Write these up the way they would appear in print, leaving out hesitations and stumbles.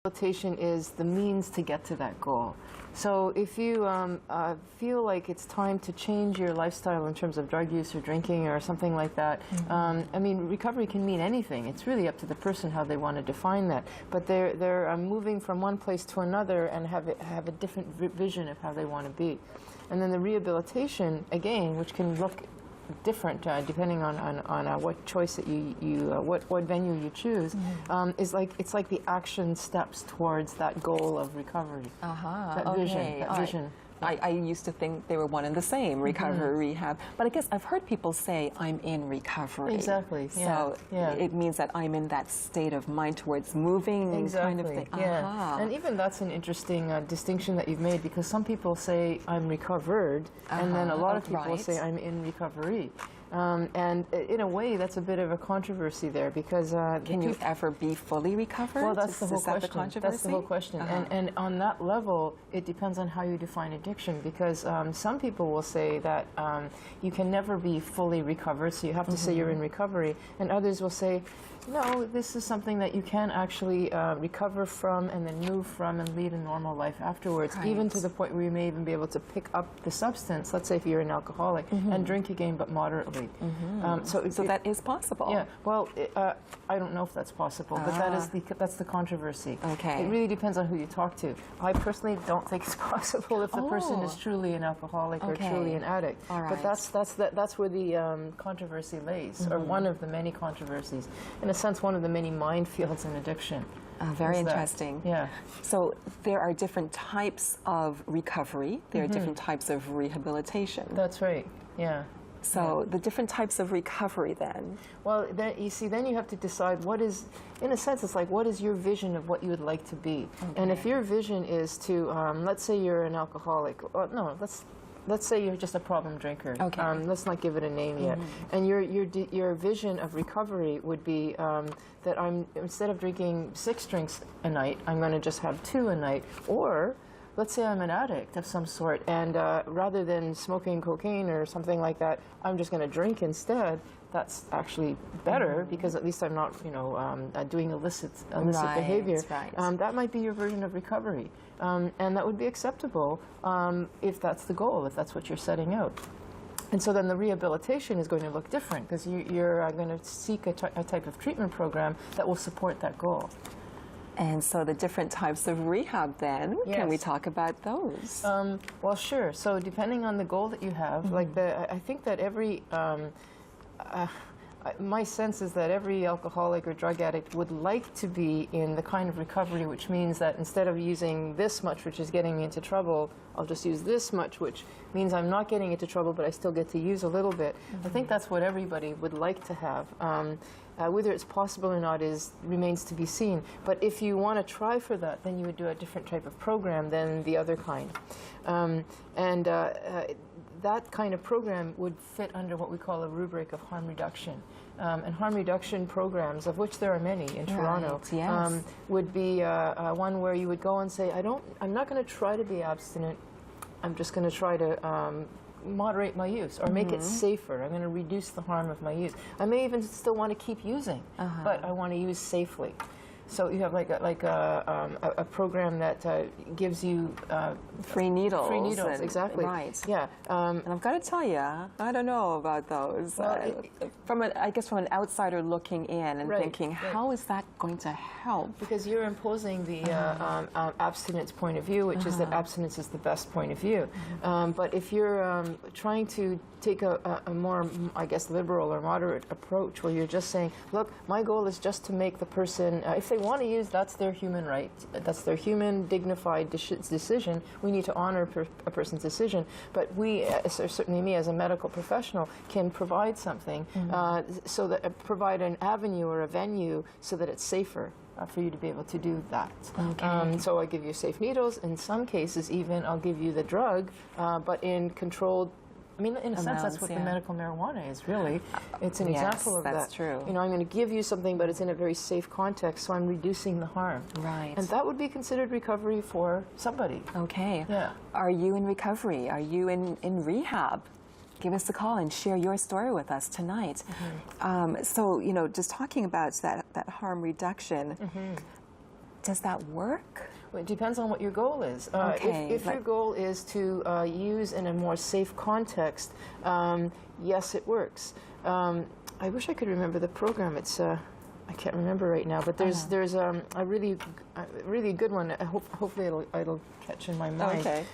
Rehabilitation is the means to get to that goal. So if you feel like it's time to change your lifestyle in terms of drug use or drinking or something like that, I mean, recovery can mean anything. It's really up to the person how they want to define that. But they're moving from one place to another and have a different vision of how they want to be. And then the rehabilitation, again, which can look different depending on what choice that what venue you choose, is like it's like the action steps towards that goal of recovery. That vision. That vision. I used to think they were one and the same, recovery, rehab. But I guess I've heard people say, I'm in recovery. Exactly. So it means that I'm in that state of mind towards moving kind of thing. Yeah. And even that's an interesting distinction that you've made, because some people say, I'm recovered, and then a lot of people say, I'm in recovery. And in a way, that's a bit of a controversy there, because can you ever be fully recovered? Well, that's the whole question. That's the whole question. And on that level, it depends on how you define addiction, because some people will say that you can never be fully recovered, so you have to say you're in recovery, and others will say, no, this is something that you can actually recover from and then move from and lead a normal life afterwards, even to the point where you may even be able to pick up the substance, let's say if you're an alcoholic, and drink again, but moderately. So that is possible. Yeah. Well, I don't know if that's possible, but that's the controversy. Okay. It really depends on who you talk to. I personally don't think it's possible if the person is truly an alcoholic or truly an addict. But that's where the controversy lays, or one of the many controversies. In a sense, one of the many minefields in addiction. Very interesting. Yeah. So there are different types of recovery. There are different types of rehabilitation. That's right. Yeah. So the different types of recovery then? Well, then, you see, then you have to decide what is, in a sense, it's like, what is your vision of what you would like to be? And if your vision is to, let's say you're an alcoholic, or no, let's say you're just a problem drinker. Let's not give it a name yet. And your vision of recovery would be that instead of drinking 6 drinks a night, I'm going to just have 2 a night. Or let's say I'm an addict of some sort, and rather than smoking cocaine or something like that, I'm just going to drink instead. That's actually better, because at least I'm not, doing illicit behavior. That might be your version of recovery, and that would be acceptable if that's the goal, if that's what you're setting out. And so then the rehabilitation is going to look different, because you're going to seek a type of treatment program that will support that goal. And so the different types of rehab then, can we talk about those? Well, sure. So depending on the goal that you have, like I think that every, my sense is that every alcoholic or drug addict would like to be in the kind of recovery which means that instead of using this much, which is getting me into trouble, I'll just use this much, which means I'm not getting into trouble, but I still get to use a little bit. I think that's what everybody would like to have. Whether it's possible or not remains to be seen. But if you want to try for that, then you would do a different type of program than the other kind. That kind of program would fit under what we call a rubric of harm reduction. And harm reduction programs, of which there are many in Toronto, would be one where you would go and say, I'm not going to try to be abstinent, I'm just going to try to moderate my use, or make it safer. I'm going to reduce the harm of my use. I may even still want to keep using, but I want to use safely. So you have like a program that gives you free needles. Free needles, exactly. Right. Yeah. And I've got to tell you, I don't know about those. Well, I guess from an outsider looking in and thinking, how is that going to help? Because you're imposing the abstinence point of view, which is that abstinence is the best point of view. But if you're trying to take a more, I guess, liberal or moderate approach, where you're just saying, look, my goal is just to make the person, if they want to use, that's their human right. That's their human, dignified decision. We need to honor a person's decision. But we, certainly me as a medical professional, can provide something so that provide an avenue or a venue so that it's safer for you to be able to do that. So I give you safe needles. In some cases, even I'll give you the drug, but in controlled. I mean, in a sense, that's what the medical marijuana is, really. It's an example of that. That's true. I'm going to give you something, but it's in a very safe context, so I'm reducing the harm. Right. And that would be considered recovery for somebody. Okay. Yeah. Are you in recovery? Are you in rehab? Give us a call and share your story with us tonight. So, just talking about that harm reduction, does that work? Well, it depends on what your goal is. Okay, if your goal is to use in a more safe context, yes, it works. I wish I could remember the program. It's I can't remember right now, but there's a really good one. Hopefully it'll catch in my mind. Okay.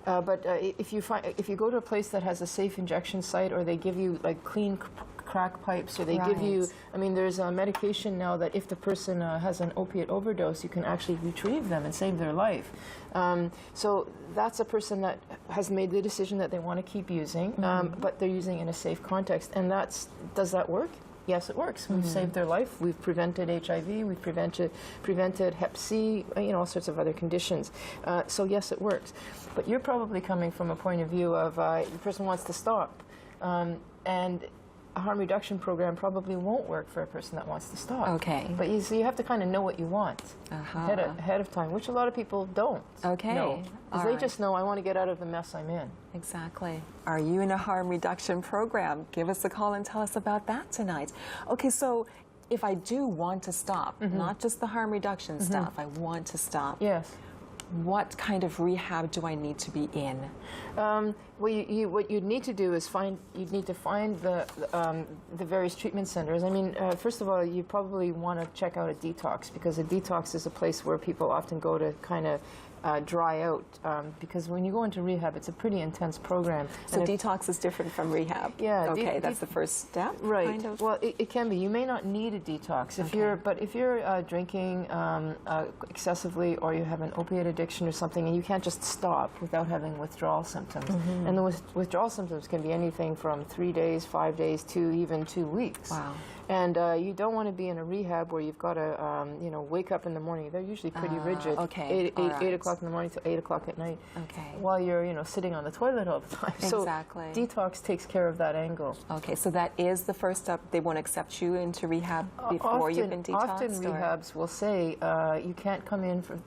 But if you go to a place that has a safe injection site, or they give you like clean crack pipes, or they give you, I mean, there's a medication now that if the person has an opiate overdose, you can actually retrieve them and save their life. So that's a person that has made the decision that they want to keep using, but they're using in a safe context. And does that work? Yes, it works. We've saved their life. We've prevented HIV. We've prevented Hep C. All sorts of other conditions. So yes, it works. But you're probably coming from a point of view of the person wants to stop, and a harm reduction program probably won't work for a person that wants to stop. Okay. But you have to kind of know what you want ahead of time, which a lot of people don't. Okay. know. Because they just know, I want to get out of the mess I'm in. Exactly. Are you in a harm reduction program? Give us a call and tell us about that tonight. Okay, so if I do want to stop, not just the harm reduction stuff, I want to stop. Yes. What kind of rehab do I need to be in? Well, what you'd need to do is you'd need to find the various treatment centers. I mean, first of all, you probably want to check out a detox, because a detox is a place where people often go to kind of dry out, because when you go into rehab, it's a pretty intense program. So detox is different from rehab? Yeah. Okay, that's the first step? Right. Kind of? Well, it can be. You may not need a detox if you're drinking excessively, or you have an opiate addiction or something, and you can't just stop without having withdrawal symptoms. And the withdrawal symptoms can be anything from 3 days, 5 days, to even 2 weeks. Wow. And you don't want to be in a rehab where you've got to, wake up in the morning. They're usually pretty rigid. Okay. 8 o'clock in the morning to 8 o'clock at night. Okay. While you're, sitting on the toilet all the time. Exactly. So detox takes care of that angle. Okay, so that is the first step. They won't accept you into rehab before you've been detoxed? Often rehabs will say you can't come in for,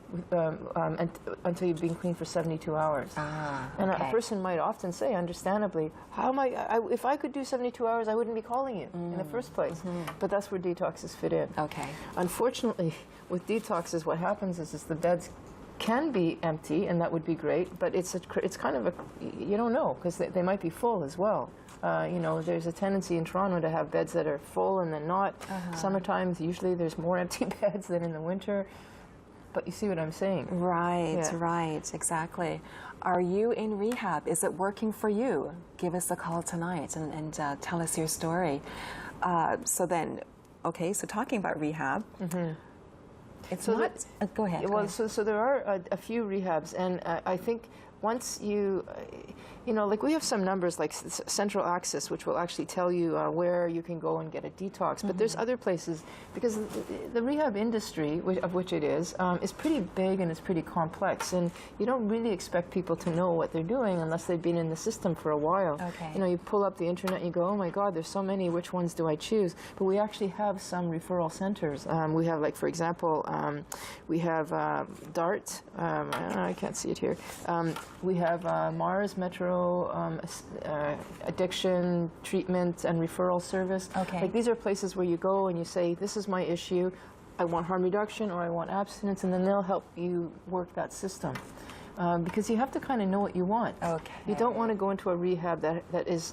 until you've been clean for 72 hours. And a person might often say, understandably, how am if I could do 72 hours, I wouldn't be calling you in the first place. But that's where detoxes fit in. Okay. Unfortunately, with detoxes, what happens is the beds can be empty, and that would be great, but it's kind of you don't know, because they might be full as well. There's a tendency in Toronto to have beds that are full and then not. Summertime, usually there's more empty beds than in the winter. But you see what I'm saying? Right, right, exactly. Are you in rehab? Is it working for you? Give us a call tonight and tell us your story. So talking about rehab, it's so not... go ahead. Well, so there are a few rehabs, and I think once you, like we have some numbers like Central Access, which will actually tell you where you can go and get a detox. But there's other places, because the rehab industry, of which it is pretty big and it's pretty complex. And you don't really expect people to know what they're doing unless they've been in the system for a while. Okay. You pull up the internet and you go, oh my God, there's so many, which ones do I choose? But we actually have some referral centers. We have, like, for example, we have DART. I can't see it here. We have Mars Metro Addiction Treatment and Referral Service. Okay. Like, these are places where you go and you say, this is my issue, I want harm reduction or I want abstinence, and then they'll help you work that system. Because you have to kind of know what you want. Okay. You don't want to go into a rehab that is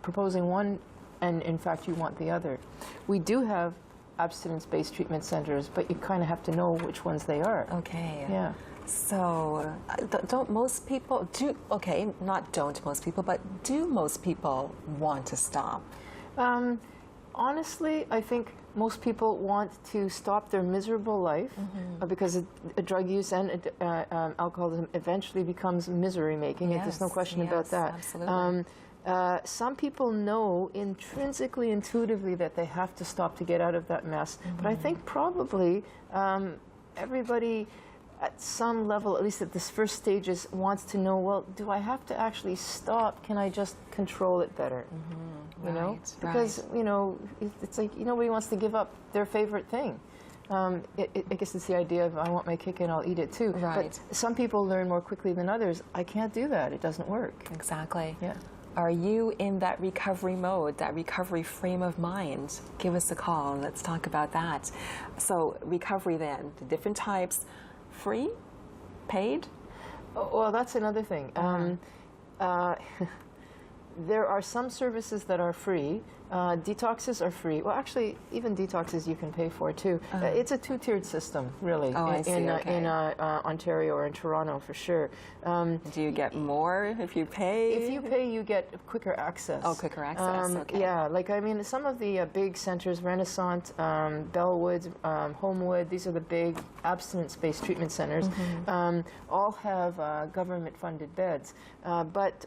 proposing one, and in fact you want the other. We do have abstinence-based treatment centers, but you kind of have to know which ones they are. Okay. Yeah. So, don't most people do? Okay, not don't most people, but do most people want to stop? Honestly, I think most people want to stop their miserable life because drug use and alcoholism eventually becomes misery-making. Yes, there's no question about that. Absolutely. Some people know intrinsically, intuitively, that they have to stop to get out of that mess. But I think probably everybody at some level, at least at this first stages, wants to know, well, do I have to actually stop? Can I just control it better? You know? Because, it's like nobody wants to give up their favorite thing. I guess it's the idea of, I want my cake and I'll eat it too. Right. But some people learn more quickly than others. I can't do that. It doesn't work. Exactly. Yeah. Are you in that recovery mode, that recovery frame of mind? Give us a call and let's talk about that. So recovery then, the different types, free, paid? Well, that's another thing. There are some services that are free. Detoxes are free. Well, actually, even detoxes you can pay for too. It's a two-tiered system, really, in Ontario or in Toronto for sure. Do you get more if you pay? If you pay, you get quicker access. Oh, quicker access. Okay. Yeah, like I mean, some of the big centers, Renaissance, Bellwood, Homewood, these are the big abstinence-based treatment centers, all have government-funded beds. But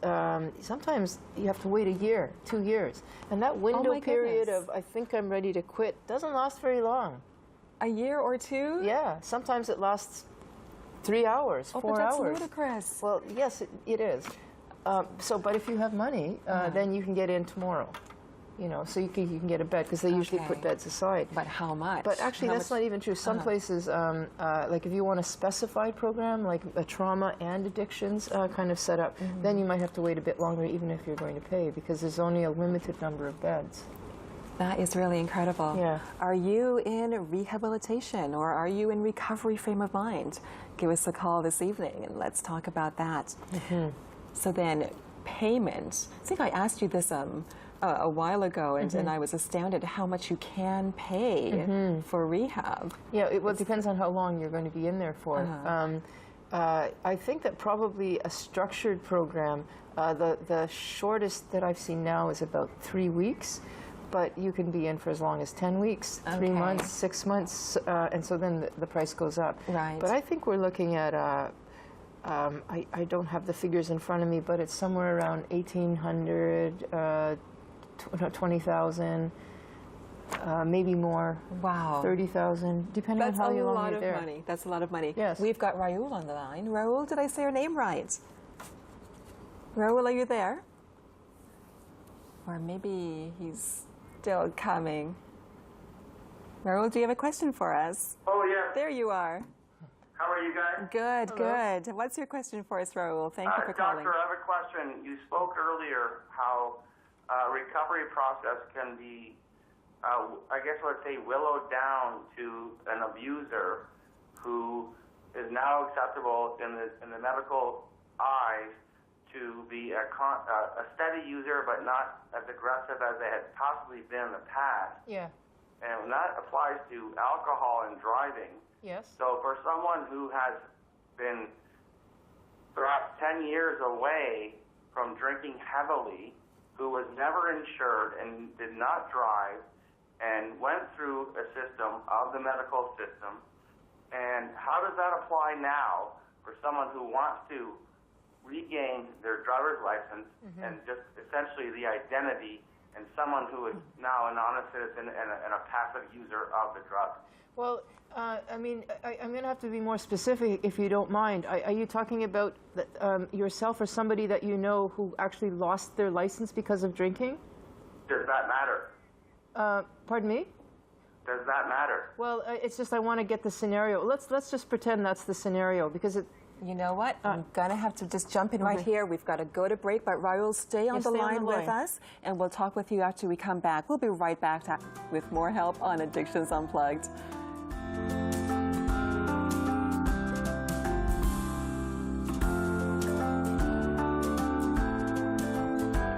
sometimes you have to wait a year, 2 years. And that window period of, I think I'm ready to quit, doesn't last very long. A year or two? Yeah, sometimes it lasts 3 hours, 4 hours. Oh, but that's ludicrous. Well, yes, it is. But if you have money, then you can get in tomorrow. You know, so you can get a bed, because they usually put beds aside. But how much? But actually, that's not even true. Some places, like if you want a specified program, like a trauma and addictions kind of setup, then you might have to wait a bit longer, even if you're going to pay, because there's only a limited number of beds. That is really incredible. Yeah. Are you in rehabilitation or are you in recovery frame of mind? Give us a call this evening and let's talk about that. So then, payment. I think I asked you this a while ago, and I was astounded at how much you can pay for rehab. Yeah, well, it depends on how long you're going to be in there for. I think that probably a structured program, the shortest that I've seen now is about 3 weeks, but you can be in for as long as 10 weeks, 3 months, 6 months, and so then the price goes up. Right. But I think we're looking at, I don't have the figures in front of me, but it's somewhere around 1,800, 20,000, maybe more. Wow. 30,000, depending on how long you're there. That's a lot of money. That's a lot of money. Yes. We've got Raul on the line. Raul, did I say your name right? Raul, are you there? Or maybe he's still coming. Raul, do you have a question for us? Oh, yeah. There you are. How are you guys? Good, good. What's your question for us, Raul? Thank you for calling. Doctor, I have a question. You spoke earlier how recovery process can be, I guess let's say, willowed down to an abuser who is now acceptable in the medical eyes to be a steady user, but not as aggressive as they had possibly been in the past. Yeah. And that applies to alcohol and driving. Yes. So for someone who has been perhaps 10 years away from drinking heavily, who was never insured and did not drive, and went through a system of the medical system, and how does that apply now for someone who wants to regain their driver's license and just essentially the identity, and someone who is now a non-citizen and a passive user of the drug? Well, I mean, I'm going to have to be more specific, if you don't mind. Are you talking about yourself or somebody that you know who actually lost their license because of drinking? Does that matter? Pardon me? Does that matter? Well, it's just I want to get the scenario. Let's just pretend that's the scenario, because it. You know what? I'm going to have to just jump in right here. We've got to go to break, but Raul, stay on the line with us, and we'll talk with you after we come back. We'll be right back with more help on Addictions Unplugged.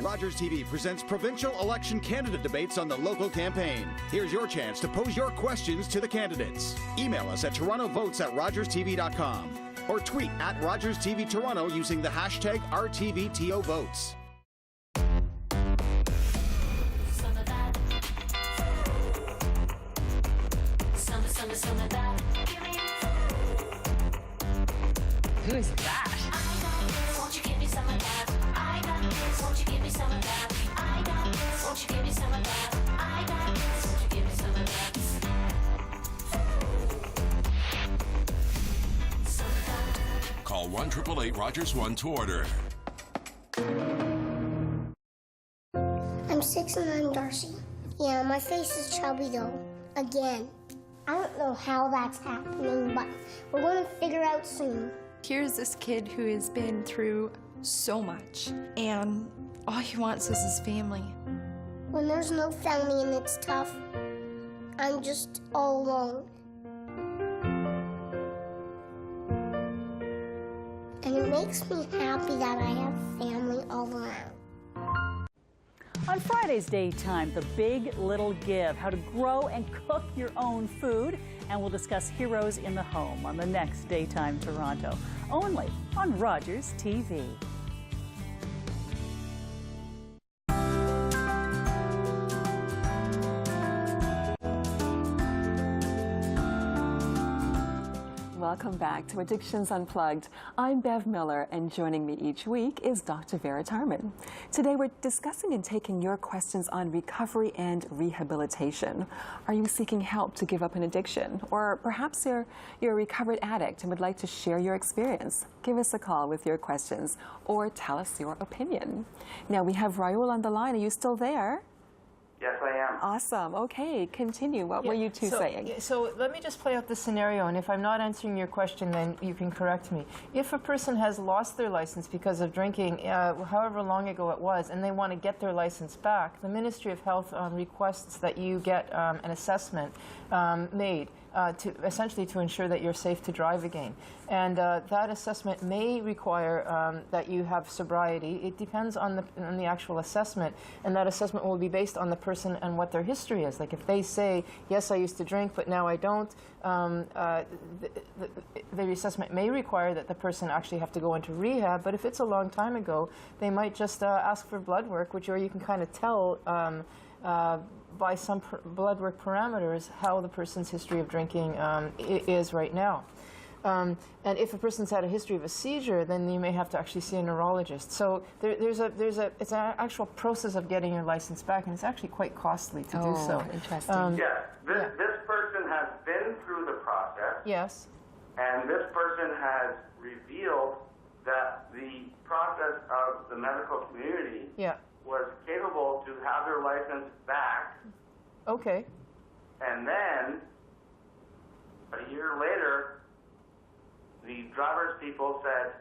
Rogers TV presents provincial election candidate debates on the local campaign. Here's your chance to pose your questions to the candidates. Email us at torontovotes@rogerstv.com or tweet at Rogers TV Toronto using the hashtag RTVTOvotes. Who is that? Won't you give me some of that? I got this. Won't you give me some of that? I got this. Won't you give me some of that? I got this. Won't you give me some of that? Call 1-888-ROGERS-1 to order. I'm 6 and I'm Darcy. Yeah, my face is chubby though. Again. I don't know how that's happening, but we're going to figure out soon. Here's this kid who has been through so much, and All he wants is his family. When there's no family and it's tough, I'm just all alone. And it makes me happy that I have family all around. On Friday's Daytime, The Big Little Give, how to grow and cook your own food. And we'll discuss heroes in the home on the next Daytime Toronto, only on Rogers TV. Welcome back to Addictions Unplugged. I'm Bev Miller, and joining me each week is Dr. Vera Tarman. Today we're discussing and taking your questions on recovery and rehabilitation. Are you seeking help to give up an addiction? Or perhaps you're a recovered addict and would like to share your experience? Give us a call with your questions or tell us your opinion. Now we have Raul on the line. Are you still there? Yes, I am. Awesome. Okay, continue. What were you two saying? So let me just play out the scenario, and if I'm not answering your question, then you can correct me. If a person has lost their license because of drinking, however long ago it was, and they want to get their license back, the Ministry of Health requests that you get an assessment made essentially to ensure that you're safe to drive again. And that assessment may require that you have sobriety. It depends on the actual assessment, and that assessment will be based on the person and what their history is. Like if they say, yes, I used to drink, but now I don't, the assessment may require that the person actually have to go into rehab. But if it's a long time ago, they might just ask for blood work, or you can kind of tell by some blood work parameters how the person's history of drinking is right now. And if a person's had a history of a seizure, then you may have to actually see a neurologist. So it's an actual process of getting your license back, and it's actually quite costly to do so. Interesting. Yes, this person has been through the process. Yes. And this person has revealed that the process of the medical community was capable to have their license back. Okay. And then, a year later, the driver's people said,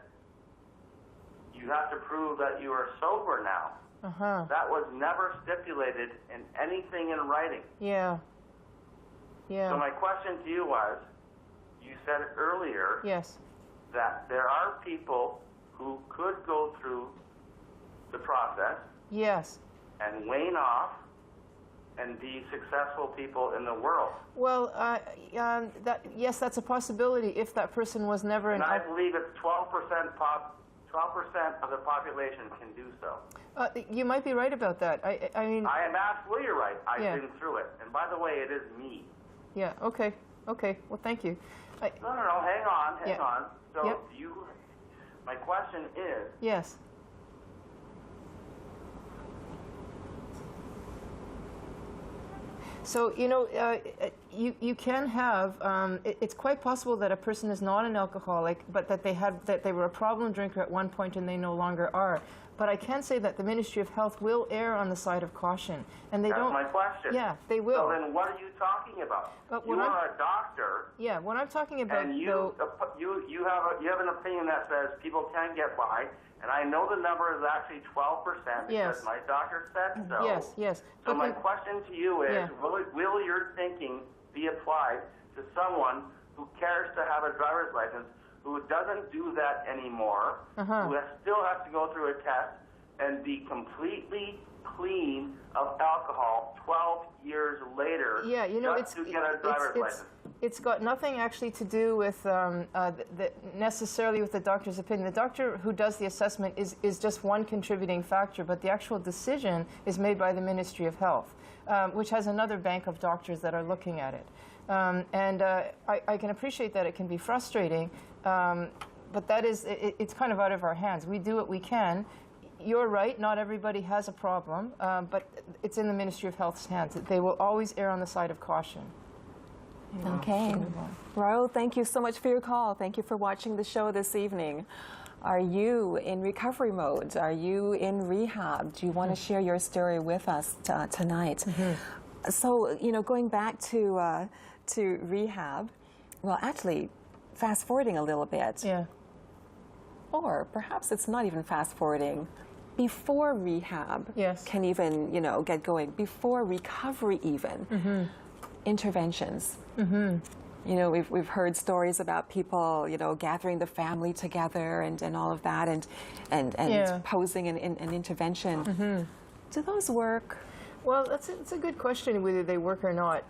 you have to prove that you are sober now. Uh-huh. That was never stipulated in anything in writing. Yeah. Yeah. So my question to you was, you said earlier that there are people who could go through the process and wane off and be successful people in the world. Well, yes, that's a possibility if that person was never And I believe it's 12% of the population can do so. You might be right about that. I mean, I am absolutely right. I've been through it. And by the way, it is me. Yeah, okay. Okay, well, thank you. No, hang on. So my question is... Yes. So, you can have, it's quite possible that a person is not an alcoholic, but that they were a problem drinker at one point and they no longer are. But I can say that the Ministry of Health will err on the side of caution. And they don't... That's my question. Yeah, they will. So then what are you talking about? You are a doctor. Yeah, what I'm talking about... And you have an opinion that says people can get by. And I know the number is actually 12% because my doctor said so. Yes, yes. So my question to you is, will your thinking be applied to someone who cares to have a driver's license, who doesn't do that anymore, who still has to go through a test and be completely clean of alcohol 12 years later just to get a driver's license? It's got nothing actually to do with necessarily with the doctor's opinion. The doctor who does the assessment is just one contributing factor, but the actual decision is made by the Ministry of Health, which has another bank of doctors that are looking at it. I can appreciate that it can be frustrating, but it's kind of out of our hands. We do what we can. You're right, not everybody has a problem, but it's in the Ministry of Health's hands. They will always err on the side of caution. Okay. Raul, thank you so much for your call. Thank you for watching the show this evening. Are you in recovery mode? Are you in rehab? Do you want to share your story with us tonight? So, going back to rehab, well, actually, fast-forwarding a little bit. Yeah. Or perhaps it's not even fast-forwarding. before rehab Yes. can even, get going, before recovery even, interventions. We've heard stories about people, gathering the family together and all of that and Yeah. posing an intervention. Do those work? Well, it's a good question whether they work or not.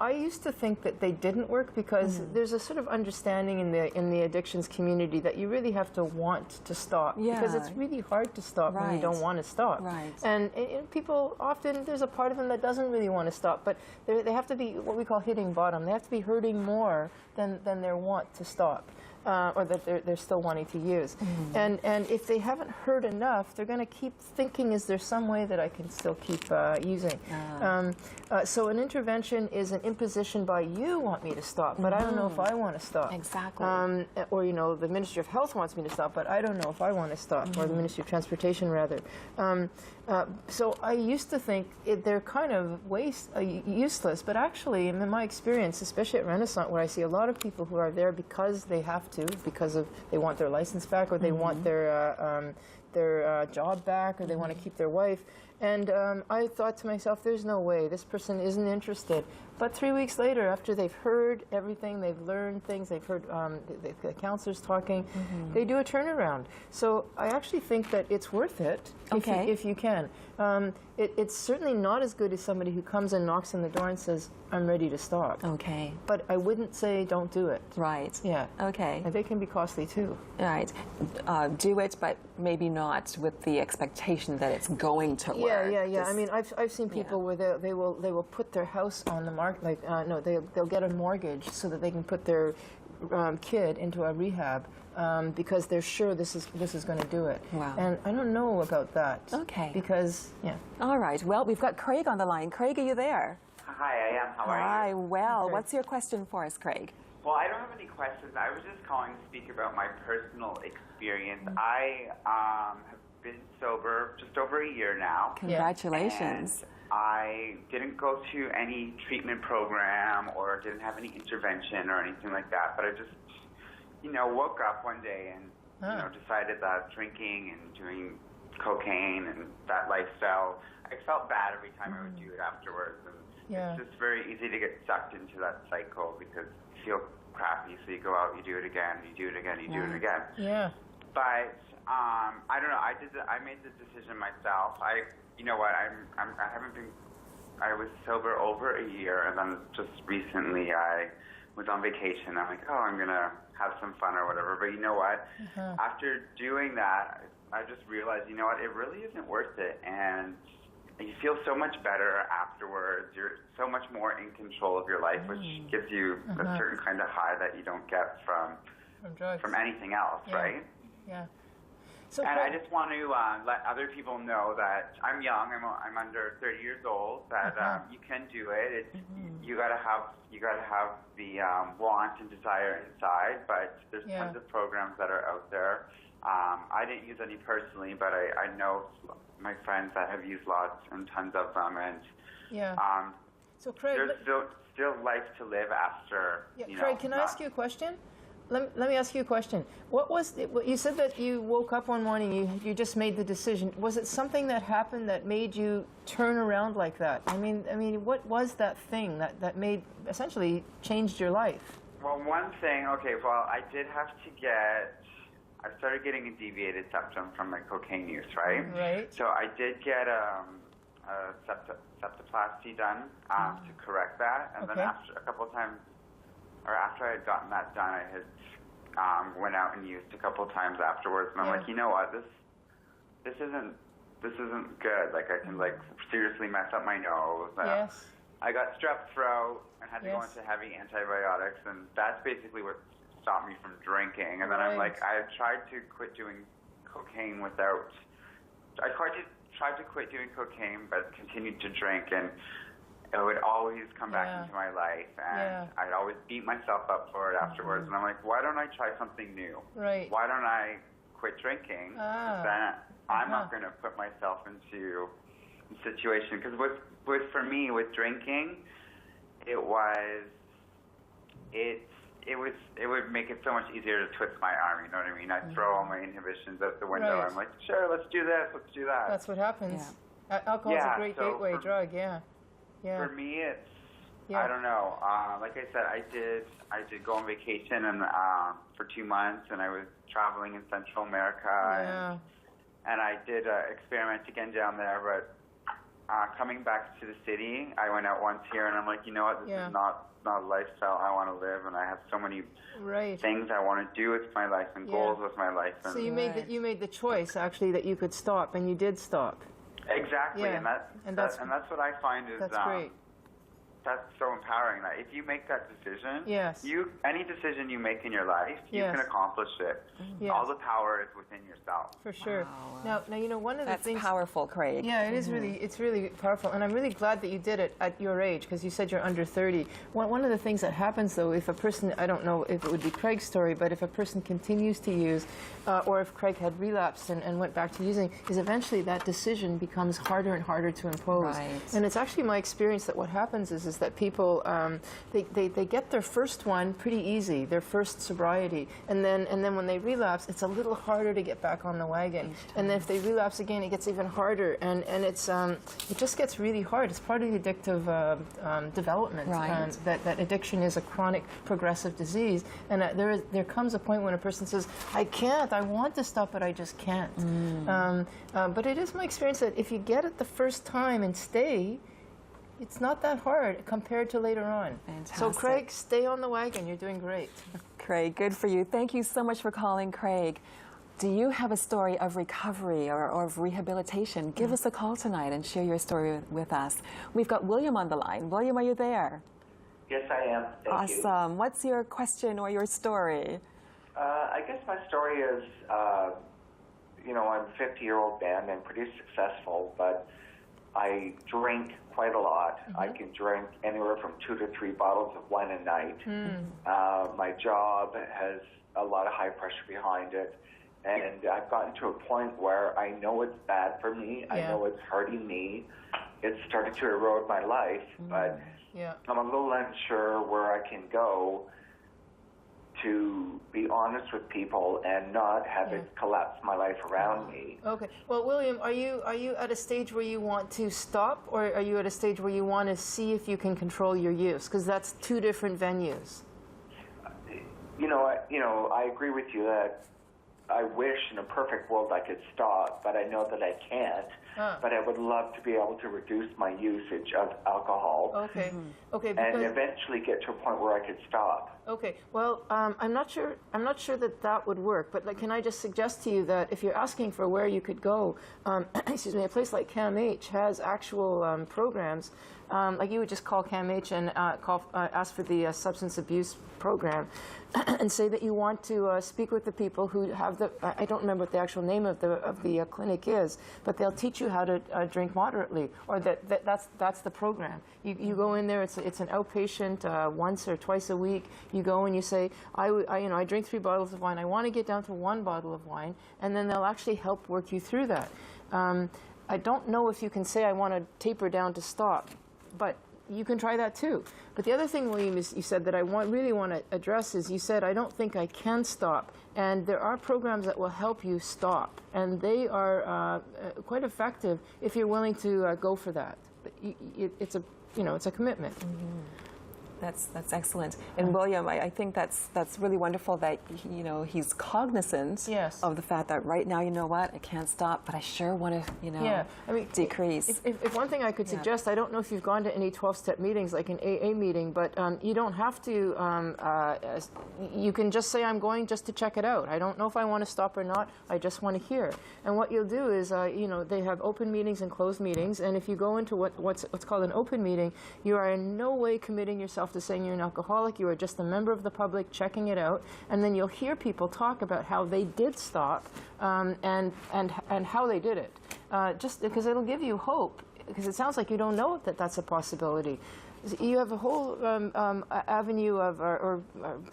I used to think that they didn't work because there's a sort of understanding in the addictions community that you really have to want to stop, because it's really hard to stop when you don't want to stop. Right. And people often, there's a part of them that doesn't really want to stop, but they have to be what we call hitting bottom. They have to be hurting more than their want to stop. Or that they're still wanting to use. And if they haven't heard enough, they're going to keep thinking, is there some way that I can still keep using? So an intervention is an imposition by you want me to stop, but I don't know if I want to stop. Exactly. Or, the Ministry of Health wants me to stop, but I don't know if I want to stop, or the Ministry of Transportation, rather. So I used to think they're kind of useless, but actually, in my experience, especially at Renaissance, where I see a lot of people who are there because they have to, because they want their license back, or they want their job back, or they want to keep their wife. And I thought to myself, there's no way, this person isn't interested. But 3 weeks later, after they've heard everything, they've learned things, they've heard the counselors talking, they do a turnaround. So I actually think that it's worth it if you can. It's certainly not as good as somebody who comes and knocks on the door and says, I'm ready to stop. Okay. But I wouldn't say don't do it. Right. Yeah. Okay. And they can be costly too. Right. Do it, but maybe not with the expectation that it's going to work. Yeah. I mean, I've seen people where they will put their house on the market. They'll get a mortgage so that they can put their kid into a rehab because they're sure this is going to do it. Wow. And I don't know about that. Okay. Because All right. Well, we've got Craig on the line. Craig, are you there? Hi, I am. How are you? Hi. Well, Okay. what's your question for us, Craig? Well, I don't have any questions. I was just calling to speak about my personal experience. I have been sober just over a year now. Congratulations. And I didn't go to any treatment program or didn't have any intervention or anything like that, but I just, woke up one day and, decided that drinking and doing cocaine and that lifestyle, I felt bad every time I would do it afterwards. And it's just very easy to get sucked into that cycle because you feel crappy, so you go out, you do it again, you do it again, you do it again. Yeah. But I don't know. I made the decision myself. I was sober over a year, and then just recently I was on vacation. I'm like, I'm gonna have some fun or whatever. But you know what? After doing that, I just realized, it really isn't worth it, and you feel so much better afterwards. You're so much more in control of your life, which gives you a certain kind of high that you don't get from drugs, from anything else, right? Yeah. So and I just want to let other people know that I'm young. I'm under 30 years old. That you can do it. It's you gotta have the want and desire inside. But there's tons of programs that are out there. I didn't use any personally, but I know my friends that have used lots and tons of them. And so Craig, there's still life to live after. Craig, can I ask you a question? Let me ask you a question. What was it, you said that you woke up one morning, you just made the decision. Was it something that happened that made you turn around like that? I mean, what was that thing that made essentially changed your life? Well, one thing. Okay. Well, I did have to I started getting a deviated septum from my cocaine use, right? Right. So I did get a septoplasty done to correct that, and then after a couple of times. Or after I had gotten that done, I had went out and used a couple of times afterwards, and I'm like, you know what, this isn't good. Like I can seriously mess up my nose. Yes. I got strep throat and had to go into heavy antibiotics, and that's basically what stopped me from drinking. And then I'm like, I tried to quit doing cocaine without. I tried to quit doing cocaine, but continued to drink and. It would always come back into my life, and I'd always beat myself up for it afterwards. And I'm like, why don't I try something new? Right. Why don't I quit drinking? Then I'm not going to put myself into a situation. Because for me, with drinking, it's it would make it so much easier to twist my arm. You know what I mean? I'd throw all my inhibitions out the window. Right. I'm like, sure, let's do this, let's do that. That's what happens. Alcohol's a great gateway drug. Yeah. For me, it's Yeah. I don't know. Like I said, I did go on vacation and for 2 months, and I was traveling in Central America, and I did experiment again down there. But coming back to the city, I went out once here, and I'm like, you know what? This is not a lifestyle I want to live, and I have so many things I want to do with my life and goals with my life. And so you made the choice actually that you could stop, and you did stop. Exactly, and that's what I find is that's great. That's so empowering. That if you make that decision, any decision you make in your life, you can accomplish it. Yes. All the power is within yourself. For sure. Wow. Now you know one of the things. That's powerful, Craig. Yeah, it is really. It's really powerful, and I'm really glad that you did it at your age because you said you're under 30. One of the things that happens though, if a person, I don't know if it would be Craig's story, but if a person continues to use, or if Craig had relapsed and went back to using, is eventually that decision becomes harder and harder to impose. Right. And it's actually my experience that what happens is that people they get their first one pretty easy, their first sobriety, and then when they relapse, it's a little harder to get back on the wagon. And then if they relapse again, it gets even harder, and it's it just gets really hard. It's part of the addictive development. Right. That addiction is a chronic progressive disease, and there comes a point when a person says, I can't, I want to stop, but I just can't. But it is my experience that if you get it the first time and stay, it's not that hard compared to later on. Fantastic. So Craig, stay on the wagon. You're doing great. Craig, good for you. Thank you so much for calling, Craig. Do you have a story of recovery or of rehabilitation? Give us a call tonight and share your story with us. We've got William on the line. William, are you there? Yes, I am. Thank you. Awesome. What's your question or your story? I guess my story is, I'm a 50-year-old man and pretty successful, but I drink quite a lot. I can drink anywhere from 2 to 3 bottles of wine a night. My job has a lot of high pressure behind it, and I've gotten to a point where I know it's bad for me. I know it's hurting me. It's started to erode my life, but I'm a little unsure where I can go to be honest with people and not have it collapse my life around me. Okay. Well, William, are you at a stage where you want to stop, or are you at a stage where you want to see if you can control your use? Because that's 2 different venues. I agree with you that I wish in a perfect world I could stop, but I know that I can't. But I would love to be able to reduce my usage of alcohol. Okay. Okay. And eventually get to a point where I could stop. Okay. Well, I'm not sure that would work. But can I just suggest to you that if you're asking for where you could go, excuse me, a place like CAMH has actual programs. Like you would just call CAMH and ask for the substance abuse program, and say that you want to speak with the people who have the. I don't remember what the actual name of the clinic is, but they'll teach you how to drink moderately, or that's the program. You go in there. It's an outpatient once or twice a week. You go and you say, I drink 3 bottles of wine. I want to get down to 1 bottle of wine, and then they'll actually help work you through that. I don't know if you can say I want to taper down to stop, but you can try that too. But the other thing, William, is you said that I really want to address is you said, I don't think I can stop. And there are programs that will help you stop. And they are quite effective if you're willing to go for that. But it's a commitment. That's excellent. And William, I think that's really wonderful that he's cognizant of the fact that right now, you know what, I can't stop, but I sure want to decrease. If one thing I could suggest, I don't know if you've gone to any 12-step meetings like an AA meeting, but you don't have to. You can just say I'm going just to check it out. I don't know if I want to stop or not. I just want to hear. And what you'll do is, they have open meetings and closed meetings, and if you go into what's called an open meeting, you are in no way committing yourself to saying you're an alcoholic. You are just a member of the public checking it out, and then you'll hear people talk about how they did stop and how they did it. Just because it'll give you hope, because it sounds like you don't know that that's a possibility. You have a whole avenue of or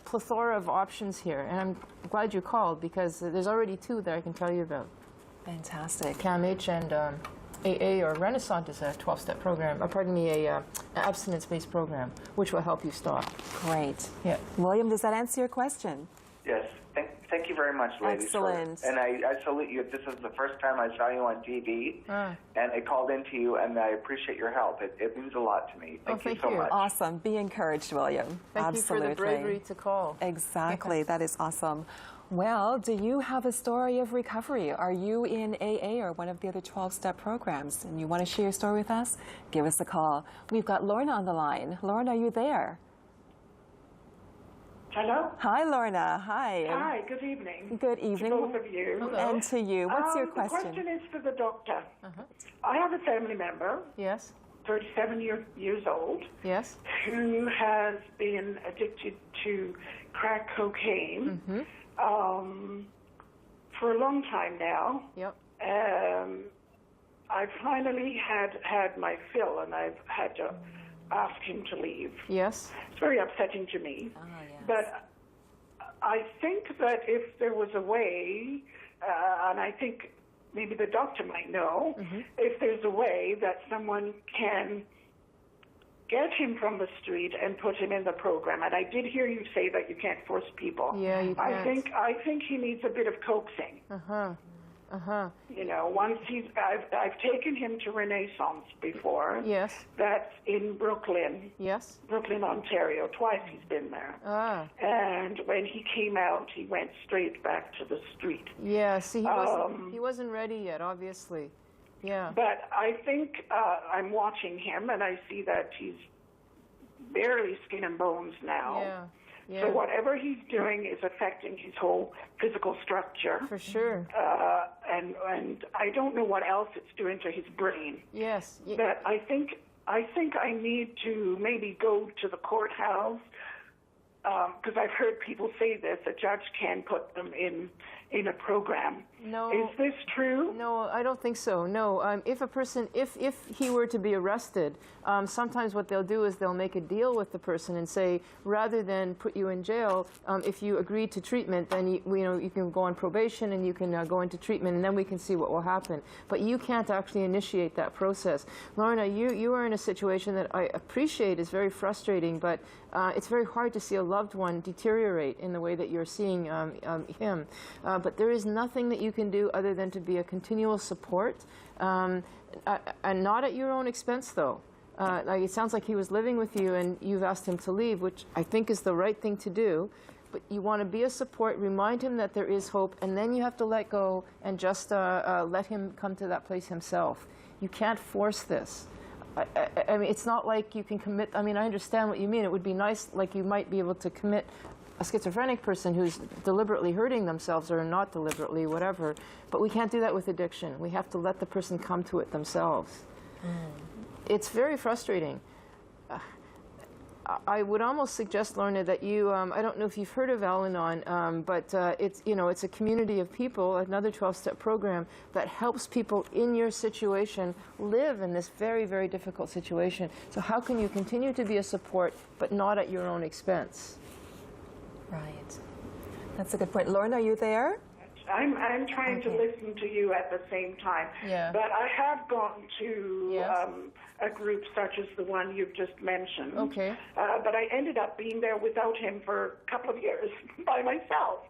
plethora of options here, and I'm glad you called because there's already 2 that I can tell you about. Fantastic. CAMH and AA or Renaissance is a 12-step program, an abstinence-based program, which will help you stop. Great. Yeah. William, does that answer your question? Yes. Thank you very much, ladies. Excellent. And I salute you. This is the first time I saw you on TV, and I called into you, and I appreciate your help. It means a lot to me. Thank you so much. Awesome. Be encouraged, William. Thank Absolutely. you for the bravery to call. Exactly. That is awesome. Well, do you have a story of recovery? Are you in AA or one of the other 12-step programs, and you want to share your story with us? Give us a call. We've got Lorna on the line. Lorna, are you there? Hello? Hi, Lorna. Hi. Hi, good evening. Good evening. To both of you. Hello. And to you. What's your The question? question is for the doctor. I have a family member, Yes. 37 years old, Yes. who has been addicted to crack cocaine for a long time now. Yep. I've finally had my fill, and I've had to ask him to leave. Yes. It's very upsetting to me. But I think that if there was a way, and I think maybe the doctor might know, if there's a way that someone can get him from the street and put him in the program. And I did hear you say that you can't force people. Yeah, you can't. I think he needs a bit of coaxing. You know, once I've taken him to Renaissance before. Yes. That's in Brooklyn. Yes. Brooklyn, Ontario. Twice he's been there. And when he came out, he went straight back to the street. Yeah. See, he wasn't ready yet, obviously. Yeah. But I think I'm watching him, and I see that he's barely skin and bones now. Yeah. Yeah. So whatever he's doing is affecting his whole physical structure. For sure. And I don't know what else it's doing to his brain. Yes. But I think I need to maybe go to the courthouse, because I've heard people say this, a judge can put them in a program. No. Is this true? No, I don't think so. No. If a person, if he were to be arrested, sometimes what they'll do is they'll make a deal with the person and say, rather than put you in jail, if you agree to treatment, then you can go on probation and you can go into treatment, and then we can see what will happen. But you can't actually initiate that process. Lorna, you are in a situation that I appreciate is very frustrating, but it's very hard to see a loved one deteriorate in the way that you're seeing him. But there is nothing that you can do other than to be a continual support, and not at your own expense, though. Like it sounds like he was living with you and you've asked him to leave, which I think is the right thing to do. But you want to be a support, remind him that there is hope, and then you have to let go and just let him come to that place himself. You can't force this. I mean, it's not like you can commit. I mean, I understand what you mean. It would be nice, like you might be able to commit a schizophrenic person who's deliberately hurting themselves or not deliberately, whatever. But we can't do that with addiction. We have to let the person come to it themselves. It's very frustrating. I would almost suggest, Lorna, that you, I don't know if you've heard of Al-Anon, but it's a community of people, another 12-step program that helps people in your situation live in this very, very difficult situation. So how can you continue to be a support, but not at your own expense? Right. That's a good point. Lorna, are you there? I'm trying to listen to you at the same time. Yeah. But I have gone to a group such as the one you've just mentioned. Okay. But I ended up being there without him for a couple of years by myself.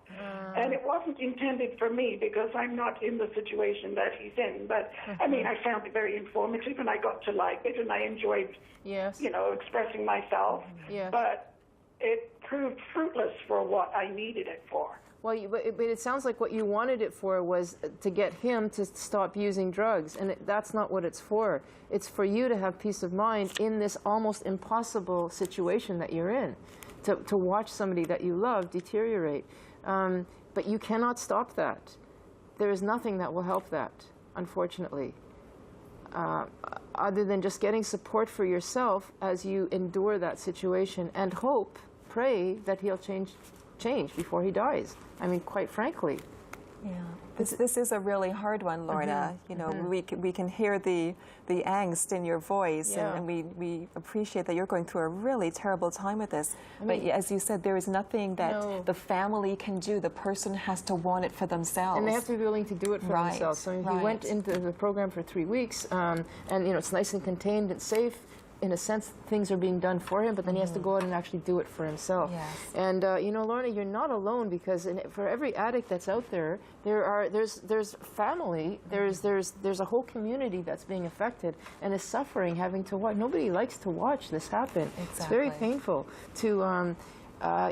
And it wasn't intended for me because I'm not in the situation that he's in. But, I mean, I found it very informative and I got to like it and I enjoyed, expressing myself. Yes. But it proved fruitless for what I needed it for. Well, but it sounds like what you wanted it for was to get him to stop using drugs, and that's not what it's for. It's for you to have peace of mind in this almost impossible situation that you're in, to watch somebody that you love deteriorate. But you cannot stop that. There is nothing that will help that, unfortunately, other than just getting support for yourself as you endure that situation and hope, pray that he'll change before he dies. I mean, quite frankly, Yeah, this is a really hard one, Lorna. You know, we can hear the angst in your voice, and we appreciate that you're going through a really terrible time with this. But as you said, there is nothing that the family can do. The person has to want it for themselves. And they have to be willing to do it for themselves. So he went into the program for 3 weeks, and you know, it's nice and contained and safe. In a sense, things are being done for him, but then he has to go out and actually do it for himself. Yes. And you know, Lorna, you're not alone, because for every addict that's out there, there's family, there's a whole community that's being affected and is suffering, having to watch. Nobody likes to watch this happen. Exactly. It's very painful to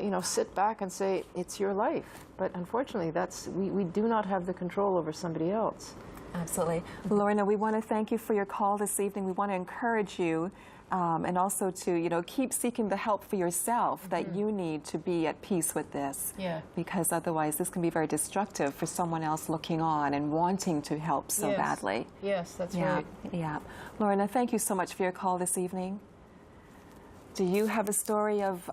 you know, sit back and say it's your life. But unfortunately, we do not have the control over somebody else. Absolutely. Lorna, we want to thank you for your call this evening. We want to encourage you and also to, you know, keep seeking the help for yourself that you need to be at peace with this. Yeah. Because otherwise this can be very destructive for someone else looking on and wanting to help so badly. Yes, that's right. Yeah. Lorna, thank you so much for your call this evening. Do you have a story of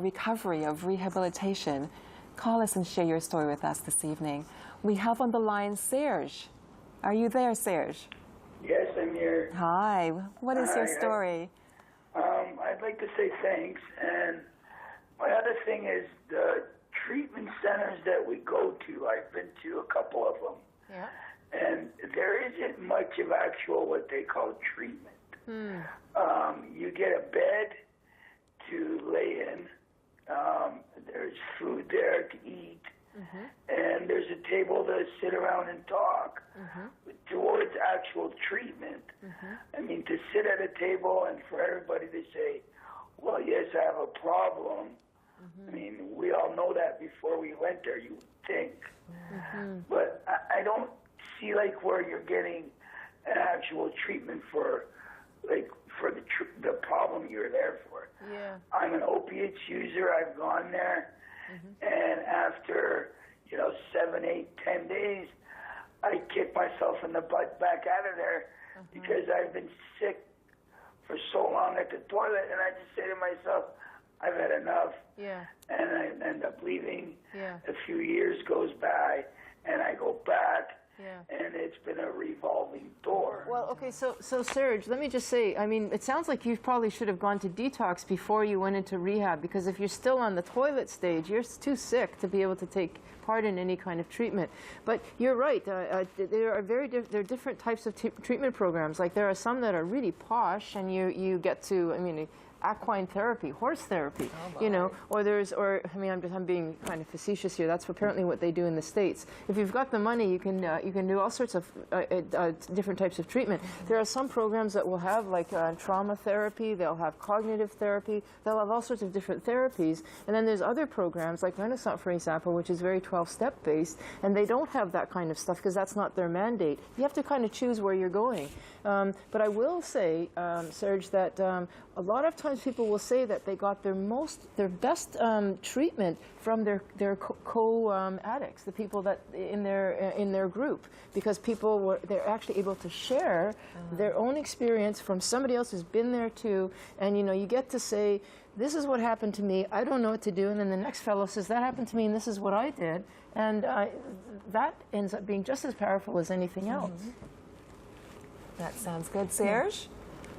recovery, of rehabilitation? Call us and share your story with us this evening. We have on the line Serge. Are you there, Serge? Yes, I'm here. Hi. What is your story? I'd like to say thanks. And my other thing is the treatment centers that we go to. I've been to a couple of them. Yeah. And there isn't much of actual what they call treatment. You get a bed to lay in. There's food there to eat. And there's a table to sit around and talk. Towards actual treatment, I mean, to sit at a table and for everybody to say, well, yes, I have a problem. I mean, we all know that before we went there, you would think. But I don't see, like, where you're getting an actual treatment for, like, for the problem you're there for. Yeah. I'm an opiates user. I've gone there. And after, you know, 7, 8, 10 days, I kick myself in the butt back out of there because I've been sick for so long at the toilet, and I just say to myself, I've had enough. Yeah. And I end up leaving. Yeah. A few years goes by, and I go back. Yeah. And it's been a revolving door. Well, okay, so Serge, let me just say, I mean, it sounds like you probably should have gone to detox before you went into rehab, because if you're still on the toilet stage, you're too sick to be able to take part in any kind of treatment. But you're right, there are different types of treatment programs. Like, there are some that are really posh, and you get to, I mean, equine therapy, horse therapy, you know, or I mean, I'm being kind of facetious here. That's apparently what they do in the States. If you've got the money, you can do all sorts of different types of treatment. There are some programs that will have, like, trauma therapy. They'll have cognitive therapy. They'll have all sorts of different therapies. And then there's other programs, like Renaissance, for example, which is very 12-step based, and they don't have that kind of stuff because that's not their mandate. You have to kind of choose where you're going. But I will say, Serge, that a lot of times people will say that they got their best treatment from their co-addicts, the people that in their group, because they're actually able to share their own experience from somebody else who's been there too, and you know, you get to say, this is what happened to me, I don't know what to do, and then the next fellow says, that happened to me and this is what I did, and that ends up being just as powerful as anything else. That sounds good. Serge?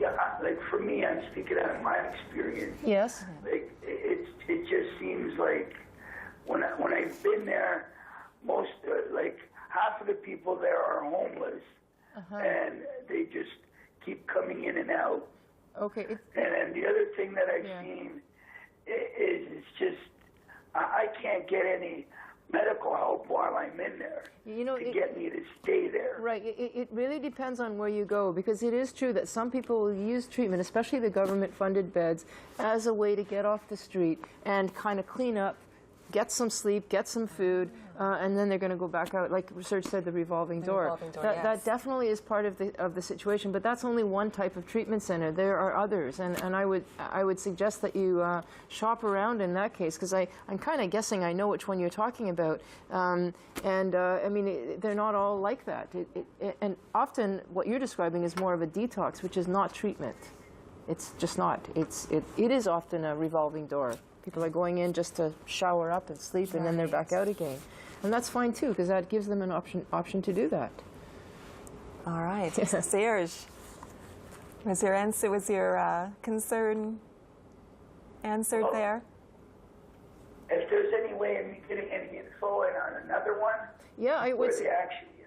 Yeah, like, for me, I'm speaking out of my experience. Yes. Like, it just seems like when I've been there, most like half of the people there are homeless, and they just keep coming in and out. Okay. And then the other thing that I've seen is it's just I can't get any medical help while I'm in there, you know, to get me to stay there. Right. It really depends on where you go, because it is true that some people will use treatment, especially the government-funded beds, as a way to get off the street and kind of clean up, get some sleep, get some food, and then they're going to go back out. Like Serge said, the revolving door. That definitely is part of the situation, but that's only one type of treatment center. There are others, and I would suggest that you shop around in that case, because I'm kind of guessing I know which one you're talking about, I mean, they're not all like that. And often what you're describing is more of a detox, which is not treatment. It's just not. It is often a revolving door. People are going in just to shower up and sleep, and then they're back out again. And that's fine too, because that gives them an option to do that. All right. Serge, was your concern answered there? If there's any way of me getting any info in on another one, yeah, I would. Where they actually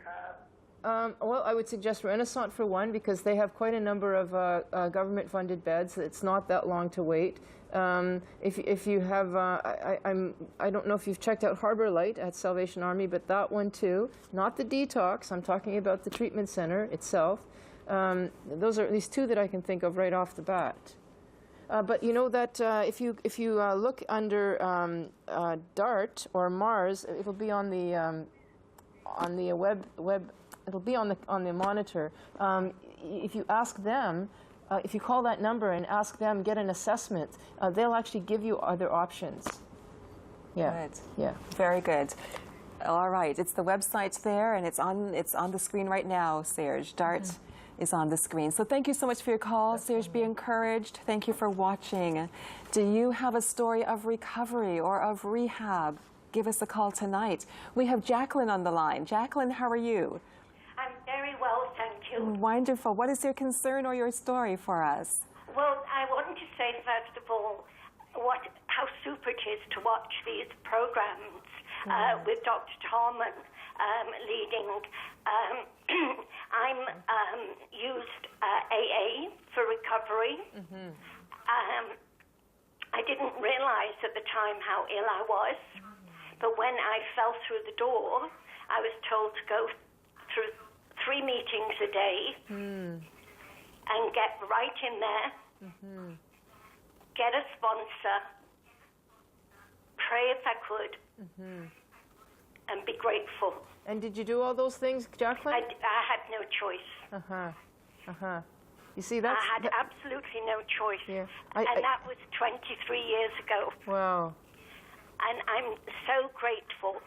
have. Well, I would suggest Renaissance for one, because they have quite a number of government-funded beds. It's not that long to wait. If you have, I don't know if you've checked out Harbor Light at Salvation Army, but that one too. Not the detox. I'm talking about the treatment center itself. Those are at least two that I can think of right off the bat. But you know that if you look under DART or Mars, it'll be on the web. It'll be on the monitor. If you ask them, if you call that number and ask them, get an assessment, they'll actually give you other options. Yeah. Good. Yeah. Very good. All right. It's the website there, and it's on the screen right now, Serge. DART is on the screen. So thank you so much for your call, Serge. Be encouraged. Thank you for watching. Do you have a story of recovery or of rehab? Give us a call tonight. We have Jacqueline on the line. Jacqueline, how are you? I'm very well, thank you. Wonderful. What is your concern or your story for us? Well, I want to say, first of all, how super it is to watch these programs with Dr. Tarman leading. I'm used AA for recovery. I didn't realize at the time how ill I was, but when I fell through the door, I was told to go through 3 meetings a day and get right in there, get a sponsor, pray if I could, and be grateful. And did you do all those things, Jacqueline? I had no choice. You see, that's... I had absolutely no choice. Yeah. And that was 23 years ago. Wow. And I'm so grateful.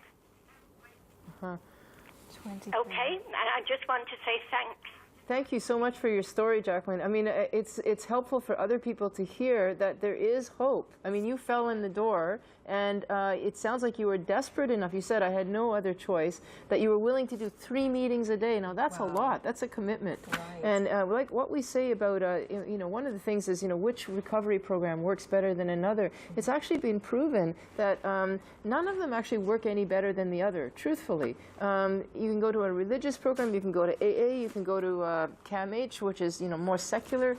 23. Okay? And I just want to say thanks. Thank you so much for your story, Jacqueline. I mean, it's helpful for other people to hear that there is hope. I mean, you fell in the door, and it sounds like you were desperate enough. You said, I had no other choice, that you were willing to do 3 meetings a day. Now, that's a lot. That's a commitment. Right. And like what we say about, one of the things is, which recovery program works better than another. It's actually been proven that none of them actually work any better than the other, truthfully. You can go to a religious program, you can go to AA, you can go to CAMH, which is more secular.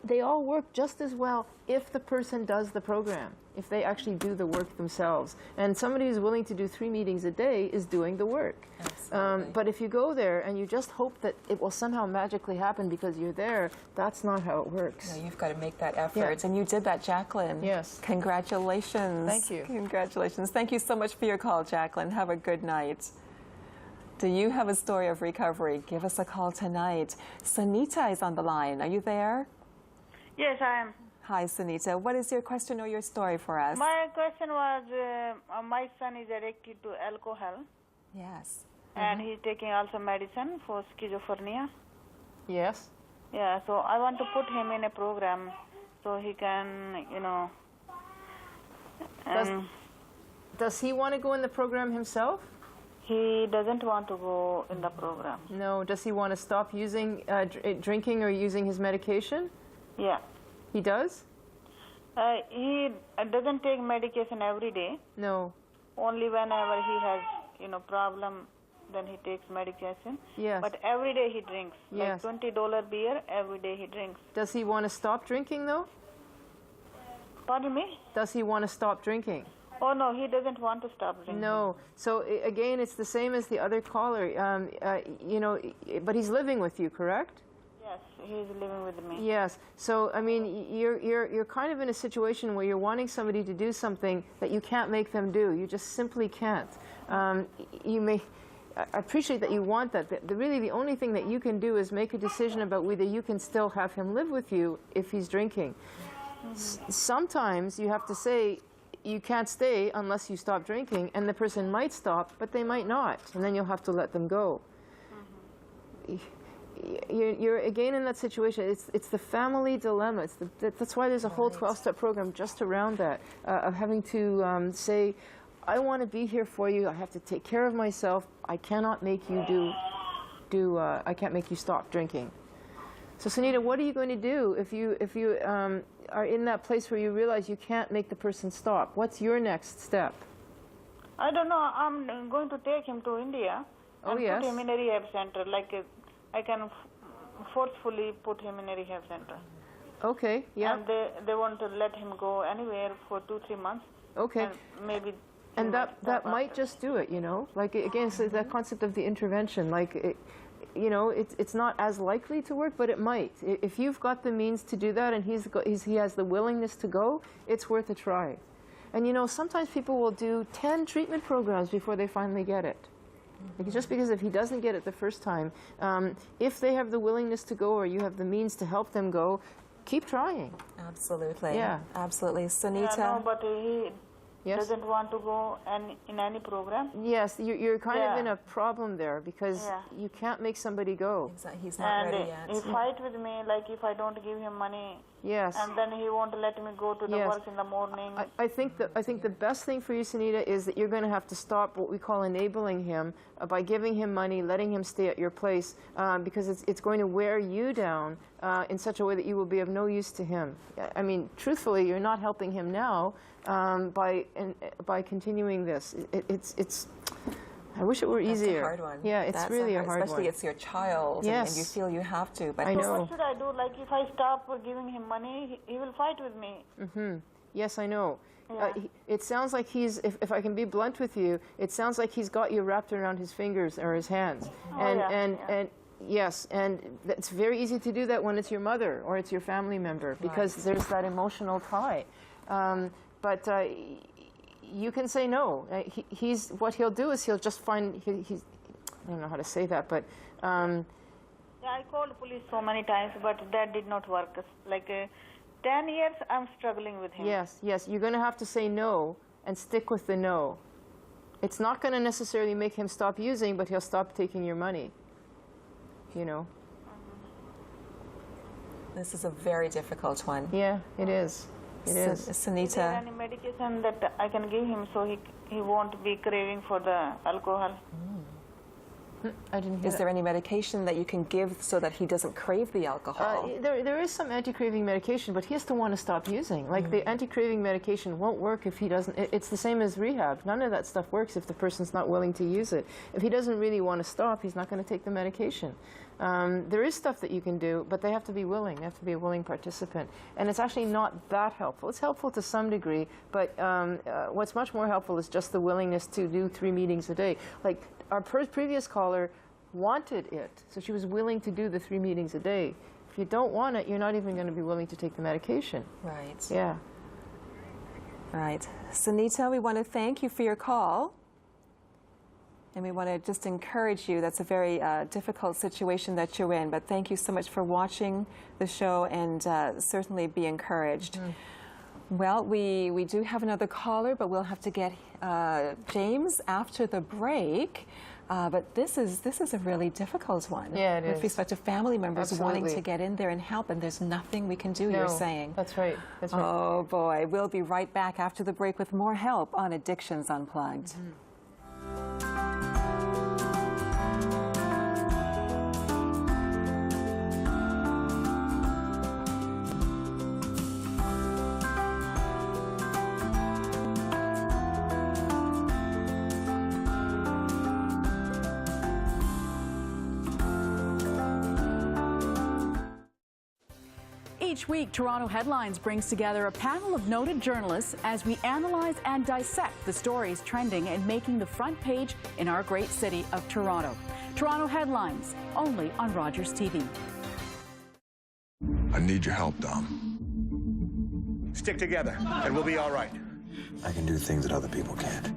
They all work just as well if the person does the program, if they actually do the work themselves. And somebody who's willing to do 3 meetings a day is doing the work. But if you go there and you just hope that it will somehow magically happen because you're there, that's not how it works. No, you've got to make that effort. Yeah. And you did that, Jacqueline. Yes. Congratulations. Thank you. Congratulations. Thank you so much for your call, Jacqueline. Have a good night. Do you have a story of recovery? Give us a call tonight. Sunita is on the line. Are you there? Yes, I am. Hi, Sunita. What is your question or your story for us? My question was, my son is addicted to alcohol. Yes. And he's taking also medicine for schizophrenia. Yes. Yeah, so I want to put him in a program so he can, Does he want to go in the program himself? He doesn't want to go in the program. No. Does he want to stop using drinking or using his medication? Yeah. He does? He doesn't take medication every day. No. Only whenever he has, problem, then he takes medication. Yes. But every day he drinks. Yes. Like $20 beer, every day he drinks. Does he want to stop drinking, though? Pardon me? Does he want to stop drinking? Oh, no, he doesn't want to stop drinking. No. So, again, it's the same as the other caller. But he's living with you, correct? Yes, he's living with me. Yes. So, I mean, you're kind of in a situation where you're wanting somebody to do something that you can't make them do. You just simply can't. I appreciate that you want that. Really, the only thing that you can do is make a decision about whether you can still have him live with you if he's drinking. Sometimes you have to say, you can't stay unless you stop drinking, and the person might stop, but they might not, and then you'll have to let them go. You're again in that situation. It's the family dilemma. That's why there's a whole 12-step program just around that, of having to say, I want to be here for you. I have to take care of myself. I cannot make you I can't make you stop drinking. So Sunita, what are you going to do if you are in that place where you realize you can't make the person stop? What's your next step? I don't know. I'm going to take him to India and yes. put him in a rehab center. Like I can forcefully put him in a rehab center. Okay, yeah. And they want to let him go anywhere for 2-3 months. Okay. And maybe. And that might just do it, you know. Like again, so that concept of the intervention, like, you know, it's not as likely to work, but it might. If you've got the means to do that, and he has the willingness to go, it's worth a try. And you know, sometimes people will do 10 treatment programs before they finally get it. Just because if he doesn't get it the first time, if they have the willingness to go, or you have the means to help them go, keep trying. Absolutely. Yeah. Absolutely. Sunita? Yeah, no, but he Yes? doesn't want to go in any program. Yes, you're kind of in a problem there, because Yeah. you can't make somebody go. He's not And ready yet. he fight with me, like if I don't give him money. Yes. And then he won't let me go to the Yes. work in the morning. I think the best thing for you, Sunita, is that you're going to have to stop what we call enabling him by giving him money, letting him stay at your place, because it's going to wear you down in such a way that you will be of no use to him. I mean, truthfully, you're not helping him now by continuing this. It's. I wish it were easier. That's a hard one. Yeah, it's really a hard especially one. it's your child, Yes. and you feel you have to. But I So know. what should I do? Like if I stop giving him money, he will fight with me. Mm-hmm. Yes, I know. Yeah. It sounds like he's, if I can be blunt with you, it sounds like he's got you wrapped around his fingers or his hands. Oh, and, yeah, and, yeah. and yes, and it's very easy to do that when it's your mother or it's your family member, because there's that emotional tie. But you can say no. He's what he'll do is he'll just find, he's, I don't know how to say that, but Yeah, I called police so many times, but that did not work. Like 10 years, I'm struggling with him. yes, you're going to have to say no and stick with the no. It's not going to necessarily make him stop using, but he'll stop taking your money. You know. this is a very difficult one. Yeah, it is. It is. Is there Sunita? any medication that I can give him so he won't be craving for the alcohol? I didn't hear Is there any medication that you can give so that he doesn't crave the alcohol? There is some anti-craving medication, but he has to want to stop using. Like the anti-craving medication won't work if he doesn't. It's the same as rehab. None of that stuff works if the person's not willing to use it. If he doesn't really want to stop, he's not going to take the medication. There is stuff that you can do, but they have to be willing. They have to be a willing participant. And it's actually not that helpful. It's helpful to some degree, but what's much more helpful is just the willingness to do 3 meetings a day. Like our previous caller wanted it, so she was willing to do the 3 meetings a day. If you don't want it, you're not even going to be willing to take the medication. Right. Yeah. Right. Sunita, we want to thank you for your call. And we want to just encourage you. That's a very difficult situation that you're in. But thank you so much for watching the show, and certainly be encouraged. Well, we do have another caller, but we'll have to get James after the break. But this is a really difficult one. Yeah, it with is. respect to family members wanting Absolutely. to get in there and help, and there's nothing we can do, No, you're saying. That's right. That's right. Oh, boy. We'll be right back after the break with more help on Addictions Unplugged. Each week, Toronto Headlines brings together a panel of noted journalists as we analyze and dissect the stories trending and making the front page in our great city of Toronto. Toronto Headlines, only on Rogers TV. I need your help, Dom. Stick together, and we'll be all right. I can do things that other people can't.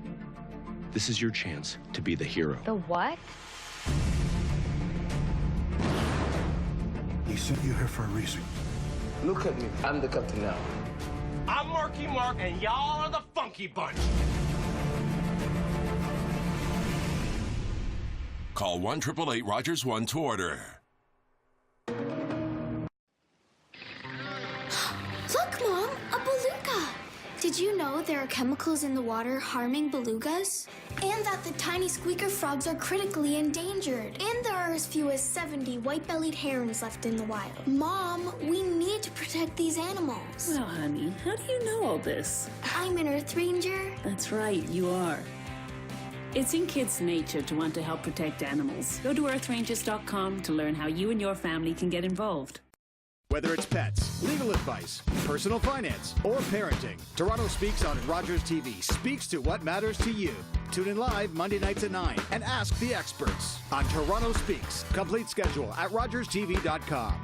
This is your chance to be the hero. The what? He sent you here for a reason. Look at me. I'm the captain now. I'm Marky Mark, and y'all are the Funky Bunch. Call 1-888-ROGERS-1 to order. Look, Mom, a beluga. Did Did you know there are chemicals in the water harming belugas? And that the tiny squeaker frogs are critically endangered. And there are as few as 70 white-bellied herons left in the wild. Mom, we need to protect these animals. Well, honey, how do you know all this? I'm an Earth Ranger. That's right, you are. It's in kids' nature to want to help protect animals. Go to earthrangers.com to learn how you and your family can get involved. Whether it's pets, legal advice, personal finance, or parenting, Toronto Speaks on Rogers TV speaks to what matters to you. Tune in live Monday nights at 9 and ask the experts on Toronto Speaks. Complete schedule at rogerstv.com.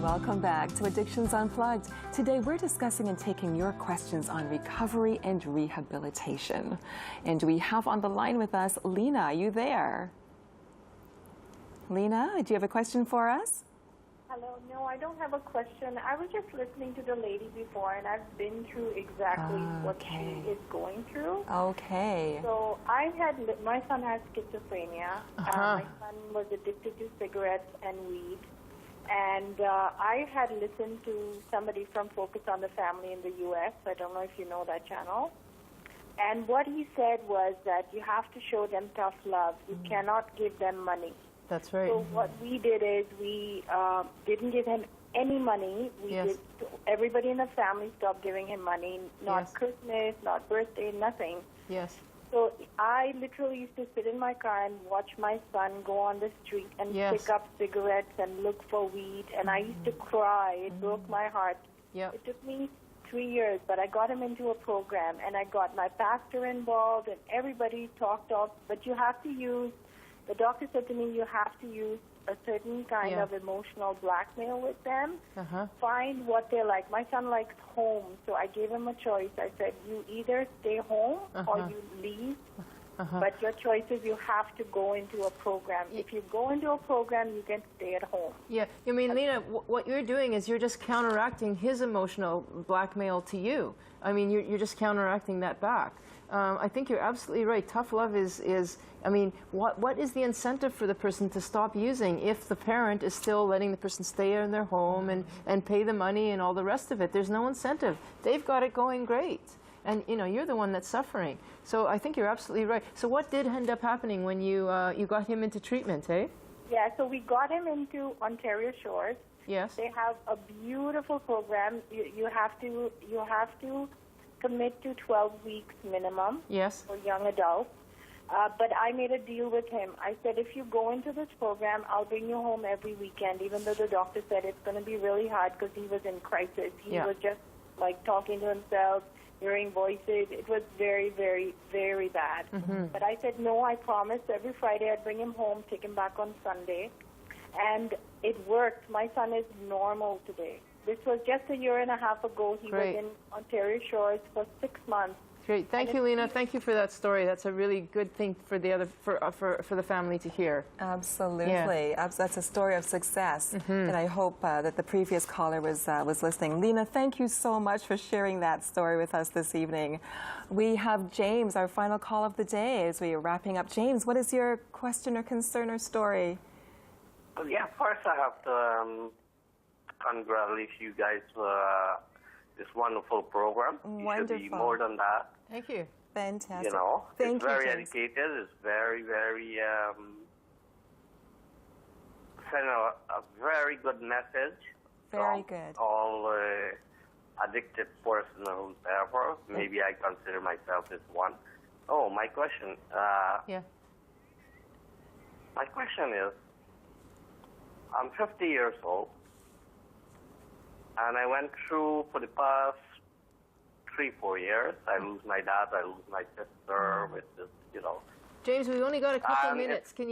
Welcome back to Addictions Unplugged. Today we're discussing and taking your questions on recovery and rehabilitation. And we have on the line with us Lena. Are you there? Lena, do you have a question for us? Hello. No, I don't have a question. I was just listening to the lady before, and I've been through exactly what she is going through. Okay. So my son has schizophrenia. My son was addicted to cigarettes and weed. And I had listened to somebody from Focus on the Family in the U.S. I don't know if you know that channel. And what he said was that you have to show them tough love. You cannot give them money. That's right. So what we did is we didn't give him any money. Everybody in the family stopped giving him money. Not Christmas, not birthday, nothing. Yes. So I literally used to sit in my car and watch my son go on the street and pick up cigarettes and look for weed. And I used to cry. It broke my heart. It took me 3 years, but I got him into a program, and I got my pastor involved, and everybody talked off. But you have to use, the doctor said to me, you have to use a certain kind of emotional blackmail with them. Find what they like. My son likes home, so I gave him a choice. I said, you either stay home or you leave, but your choice is you have to go into a program. If you go into a program, you can stay at home. Yeah, I mean, Lena, what you're doing is you're just counteracting his emotional blackmail to you. I mean, you're just counteracting that back. I think you're absolutely right. Tough love is I mean, what is the incentive for the person to stop using if the parent is still letting the person stay in their home and pay the money and all the rest of it? There's no incentive. They've got it going great. And, you know, you're the one that's suffering. So I think you're absolutely right. So what did end up happening when you got him into treatment, eh? Yeah, so we got him into Ontario Shores. Yes. They have a beautiful program. You have to commit to 12 weeks minimum for young adults. But I made a deal with him. I said, if you go into this program, I'll bring you home every weekend, even though the doctor said it's going to be really hard because he was in crisis. He was just like talking to himself, hearing voices. It was very, very, very bad. But I said, no, I promised every Friday I'd bring him home, take him back on Sunday. And it worked. My son is normal today. This was just a year and a half ago. He was in Ontario Shores for 6 months. Great. Thank you, Lena. Thank you for that story. That's a really good thing for the family to hear. Absolutely. Yeah. That's a story of success. And I hope that the previous caller was listening. Lena, thank you so much for sharing that story with us this evening. We have James, our final call of the day, as we are wrapping up. James, what is your question or concern or story? Yeah, first I have to congratulate you guys for this wonderful program. You should be more than that. Thank you. Fantastic. You know, Thank it's you, very James. educated. It's very, very send a very good message. Very good. All addicted person who's ever. Maybe I consider myself as one. Oh, my question. My question is, I'm 50 years old, and I went through for the past 3-4 years. I lose my dad, I lose my sister, with this, you know. James, we've only got a couple minutes. Can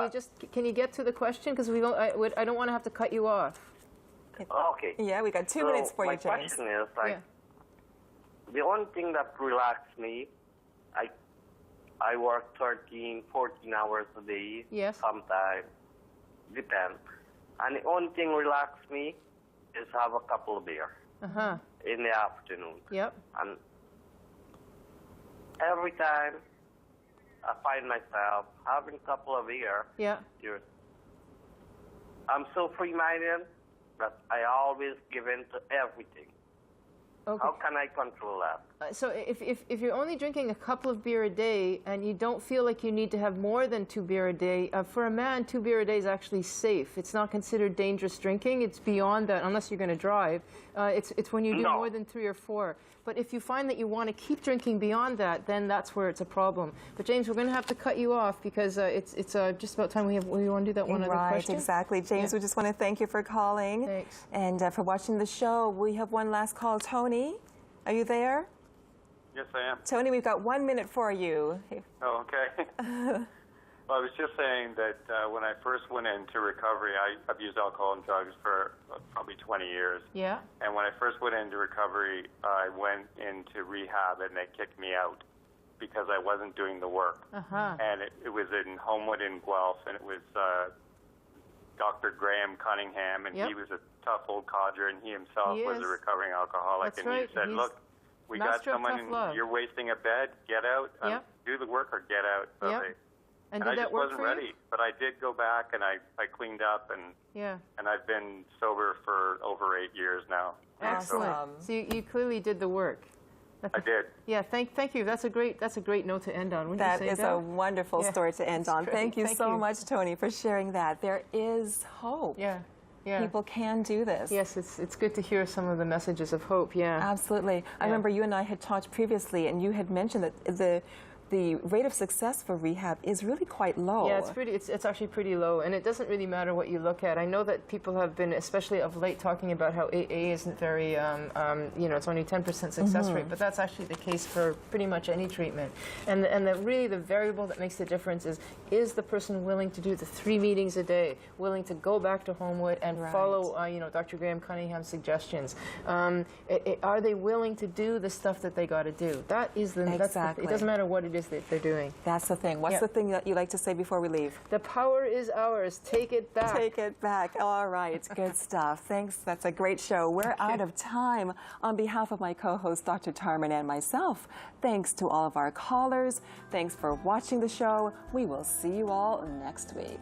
you get to the question? Because I don't want to have to cut you off. Okay. Yeah, we got 2 minutes for you, James. My question is, like, the only thing that relaxes me, I work 13, 14 hours a day. Yes. Sometimes, depends. And the only thing relaxes me is have a couple of beer in the afternoon. Yep. And every time I find myself having a couple of years. I'm so free-minded that I always give in to everything. Okay. How can I control that? So if you're only drinking a couple of beer a day and you don't feel like you need to have more than 2 beer a day, for a man, 2 beer a day is actually safe. It's not considered dangerous drinking. It's beyond that, unless you're going to drive. It's when you do more than 3 or 4. But if you find that you want to keep drinking beyond that, then that's where it's a problem. But James, we're going to have to cut you off because it's just about time we want to do that one other question. Right, exactly. James, we just want to thank you for calling. Thanks. And for watching the show. We have one last call. Tony, are you there? Yes, I am. Tony, we've got 1 minute for you. Oh, okay. Well, I was just saying that when I first went into recovery, I've used alcohol and drugs for probably 20 years. Yeah. And when I first went into recovery, I went into rehab and they kicked me out because I wasn't doing the work. And it was in Homewood in Guelph, and it was Dr. Graham Cunningham, and he was a tough old codger, and he himself was a recovering alcoholic. That's and he said, look, we got someone, you're wasting a bed, get out, do the work or get out. So And I did that just work wasn't for you? ready, but I did go back and I cleaned up, and I've been sober for over 8 years now. Excellent. So you clearly did the work. I did. Yeah, thank you. That's a great note to end on. Wouldn't That you say, is Deb? a wonderful story to end on. Great. Thank you so much, Tony, for sharing that. There is hope. Yeah. People can do this. Yes, it's good to hear some of the messages of hope. Yeah. Absolutely. I remember you and I had talked previously, and you had mentioned that the rate of success for rehab is really quite low. Yeah, it's actually pretty low, and it doesn't really matter what you look at. I know that people have been, especially of late, talking about how AA isn't very, it's only 10% success rate, but that's actually the case for pretty much any treatment. And really the variable that makes the difference is the person willing to do the 3 meetings a day, willing to go back to Homewood and follow, Dr. Graham Cunningham's suggestions. Are they willing to do the stuff that they got to do? That is Exactly. it doesn't matter what it is that they're doing. That's the thing. What's the thing that you like to say before we leave? The power is ours. Take it back. Take it back. All right. Good stuff. Thanks. That's a great show. We're out of time. On behalf of my co-host, Dr. Tarman, and myself, thanks to all of our callers. Thanks for watching the show. We will see you all next week.